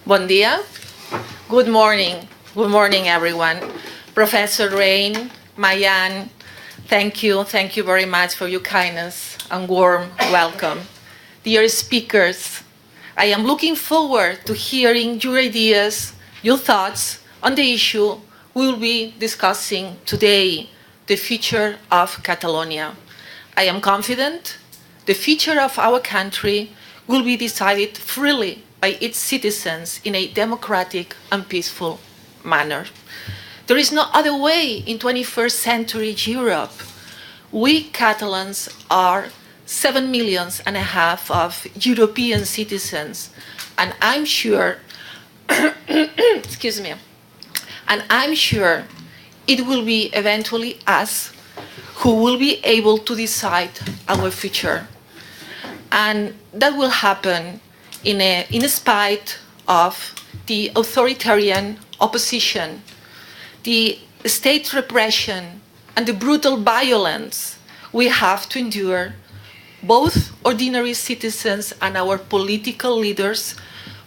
Bon dia. Good morning. Good morning, everyone. Professor Rain, Mayan, thank you. Thank you very much for your kindness and warm welcome. Dear speakers, I am looking forward to hearing your ideas, your thoughts on the issue we will be discussing today, the future of Catalonia. I am confident the future of our country will be decided freely by its citizens in a democratic and peaceful manner. There is no other way in 21st century Europe. We Catalans are 7.5 million of European citizens, and I'm sure, excuse me, and I'm sure it will be eventually us who will be able to decide our future. And that will happen in spite of the authoritarian opposition, the state repression, and the brutal violence we have to endure, both ordinary citizens and our political leaders,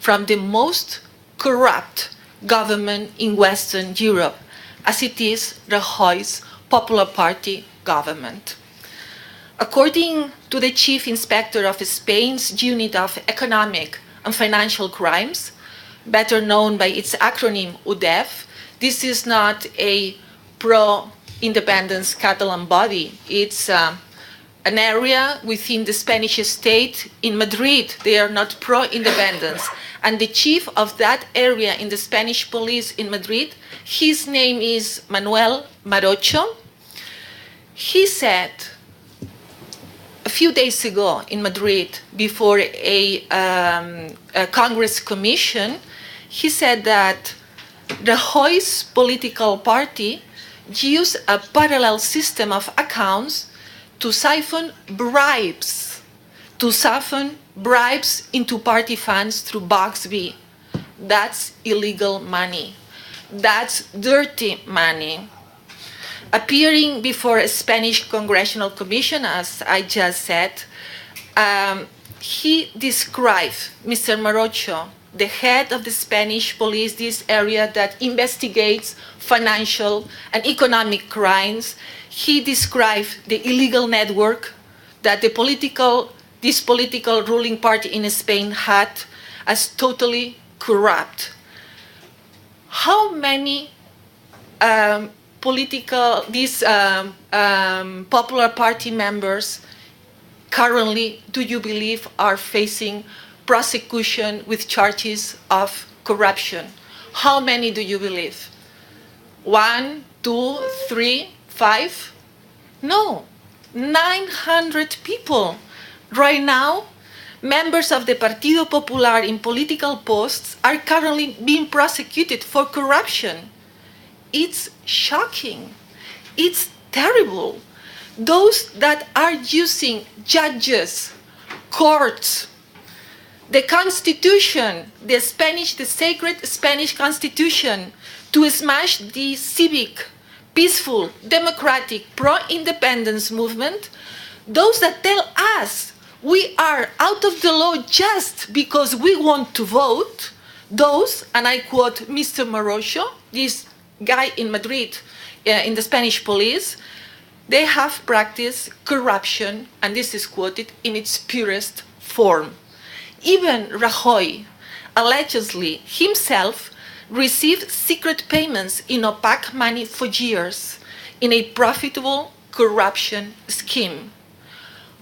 from the most corrupt government in Western Europe, as it is Rajoy's Popular Party government. According to the Chief Inspector of Spain's Unit of Economic and Financial Crimes, better known by its acronym UDEF, this is not a pro-independence Catalan body. It's an area within the Spanish state in Madrid. They are not pro-independence. And the chief of that area in the Spanish police in Madrid, his name is Manuel Marocho. He said a few days ago in Madrid before a Congress commission, he said that Rajoy's political party used a parallel system of accounts to siphon bribes into party funds through Box B. That's illegal money. That's dirty money. Appearing before a Spanish Congressional Commission, as I just said, he described, Mr. Marocho, the head of the Spanish police, this area that investigates financial and economic crimes. He described the illegal network that this political ruling party in Spain had as totally corrupt. How many Popular Party members currently do you believe are facing prosecution with charges of corruption? How many do you believe? 1, 2, 3, 5? No, 900 people. Right now, members of the Partido Popular in political posts are currently being prosecuted for corruption. It's shocking. It's terrible. Those that are using judges, courts, the Constitution, the sacred Spanish Constitution, to smash the civic, peaceful, democratic, pro-independence movement, those that tell us we are out of the law just because we want to vote, those, and I quote Mr. Marocho, this guy in Madrid, in the Spanish police, they have practiced corruption, and this is quoted, in its purest form. Even Rajoy, allegedly himself, received secret payments in opaque money for years in a profitable corruption scheme.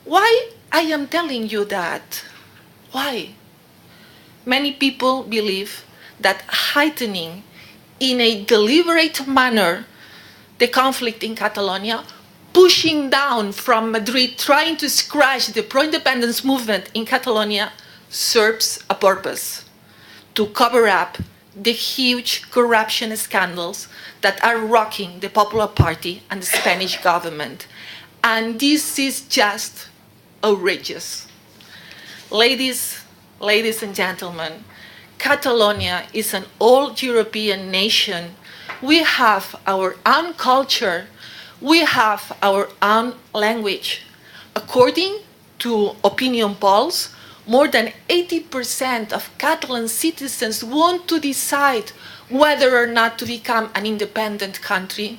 Why I am telling you that? Why? Many people believe that heightening in a deliberate manner the conflict in Catalonia, pushing down from Madrid, trying to scratch the pro-independence movement in Catalonia, serves a purpose: to cover up the huge corruption scandals that are rocking the Popular Party and the Spanish government. And this is just outrageous. Ladies and gentlemen, Catalonia is an old European nation. We have our own culture. We have our own language. According to opinion polls, more than 80% of Catalan citizens want to decide whether or not to become an independent country,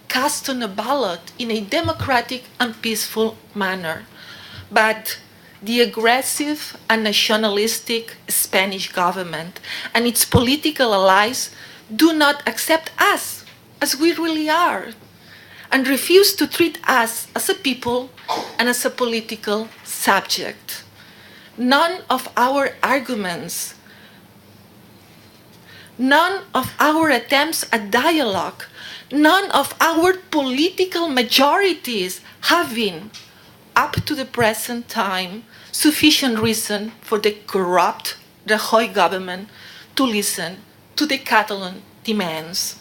cast on a ballot in a democratic and peaceful manner. But the aggressive and nationalistic Spanish government and its political allies do not accept us as we really are and refuse to treat us as a people and as a political subject. None of our arguments, none of our attempts at dialogue, none of our political majorities have been, up to the present time, sufficient reason for the corrupt Rajoy government to listen to the Catalan demands.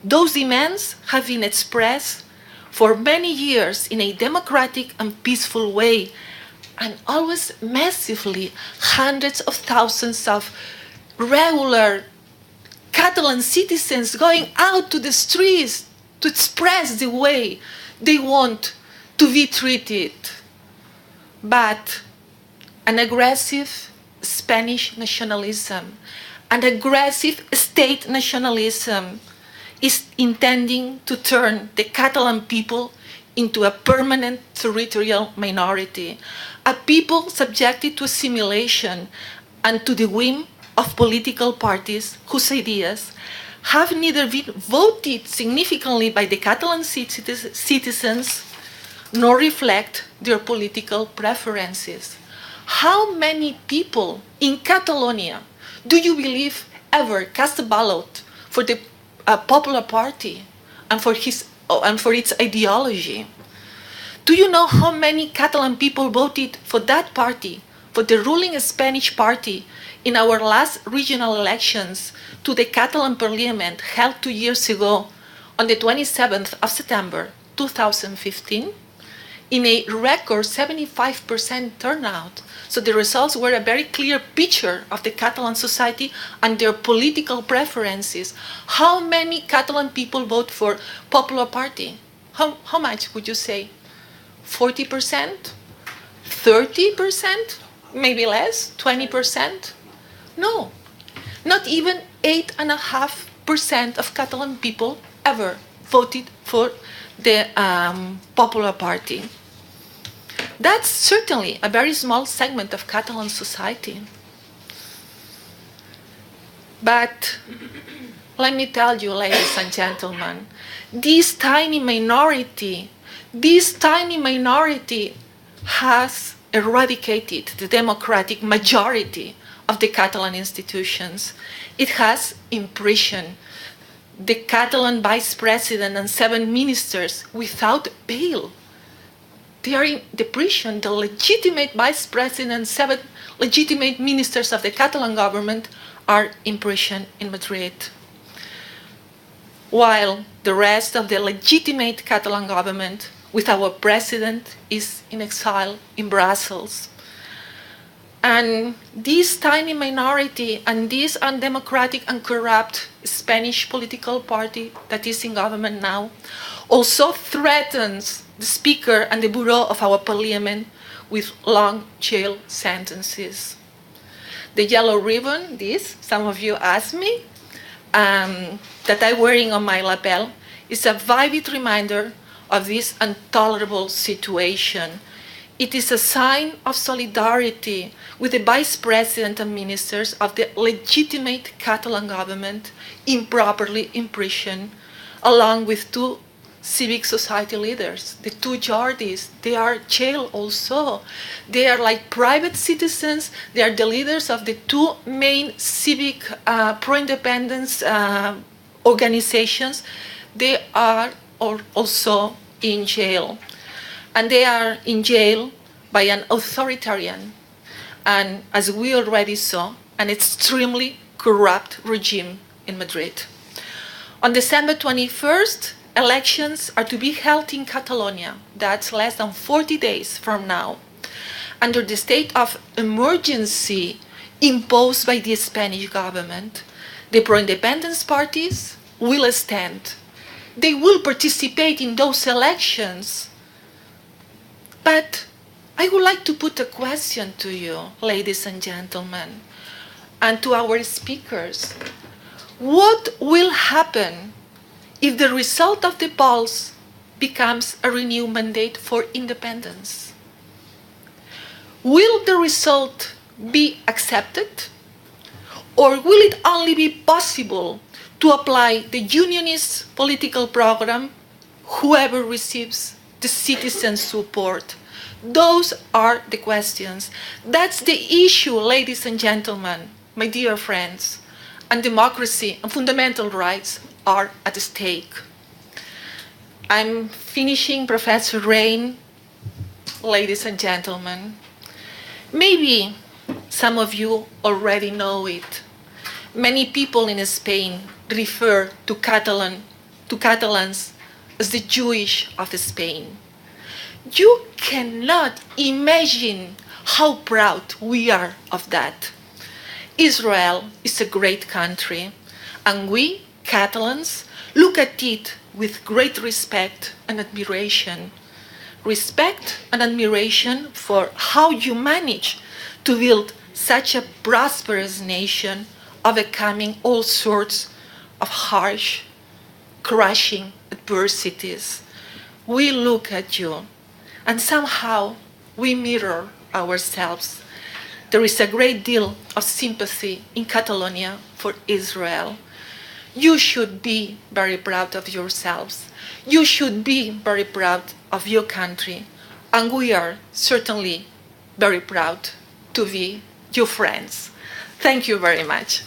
Those demands have been expressed for many years in a democratic and peaceful way, and always massively. Hundreds of thousands of regular Catalan citizens going out to the streets to express the way they want to be treated. But an aggressive Spanish nationalism, an aggressive state nationalism is intending to turn the Catalan people into a permanent territorial minority, a people subjected to assimilation and to the whim of political parties whose ideas have neither been voted significantly by the Catalan citizens nor reflect their political preferences. How many people in Catalonia do you believe ever cast a ballot for the Popular Party and for its ideology? Do you know how many Catalan people voted for that party, for the ruling Spanish party, in our last regional elections to the Catalan Parliament held 2 years ago on the 27th of September 2015? In a record 75% turnout. So the results were a very clear picture of the Catalan society and their political preferences. How many Catalan people vote for Popular Party? How much would you say? 40%? 30%? Maybe less? 20%? No. Not even 8.5% of Catalan people ever voted for the Popular Party. That's certainly a very small segment of Catalan society. But let me tell you, ladies and gentlemen, this tiny minority has eradicated the democratic majority of the Catalan institutions. It has imprisoned the Catalan vice president and 7 ministers without bail. They are in the prison. The legitimate vice president and 7 legitimate ministers of the Catalan government are in prison in Madrid, while the rest of the legitimate Catalan government, with our president, is in exile in Brussels. And this tiny minority and this undemocratic and corrupt Spanish political party that is in government now also threatens the Speaker and the Bureau of our Parliament with long jail sentences. The yellow ribbon, this, some of you asked me, that I'm wearing on my lapel, is a vivid reminder of this intolerable situation. It is a sign of solidarity with the Vice President and ministers of the legitimate Catalan government improperly imprisoned, along with 2 civic society leaders, the 2 Jordis. They are jailed also. They are like private citizens. They are the leaders of the 2 main civic pro-independence organizations. They are also in jail. And they are in jail by an authoritarian and, as we already saw, an extremely corrupt regime in Madrid. On December 21st, elections are to be held in Catalonia. That's less than 40 days from now, under the state of emergency imposed by the Spanish government. The pro-independence parties will stand. They will participate in those elections. But I would like to put a question to you, ladies and gentlemen, and to our speakers. What will happen if the result of the polls becomes a renewed mandate for independence? Will the result be accepted? Or will it only be possible to apply the unionist political program, whoever receives the citizen support? Those are the questions. That's the issue, ladies and gentlemen, my dear friends. And democracy and fundamental rights are at stake. I'm finishing, Professor Rain, ladies and gentlemen. Maybe some of you already know it. Many people in Spain refer to Catalans as the Jewish of Spain. You cannot imagine how proud we are of that. Israel is a great country, and we, Catalans, look at it with great respect and admiration. Respect and admiration for how you manage to build such a prosperous nation, overcoming all sorts of harsh, crushing adversities. We look at you, and somehow we mirror ourselves. There is a great deal of sympathy in Catalonia for Israel. You should be very proud of yourselves. You should be very proud of your country. And we are certainly very proud to be your friends. Thank you very much.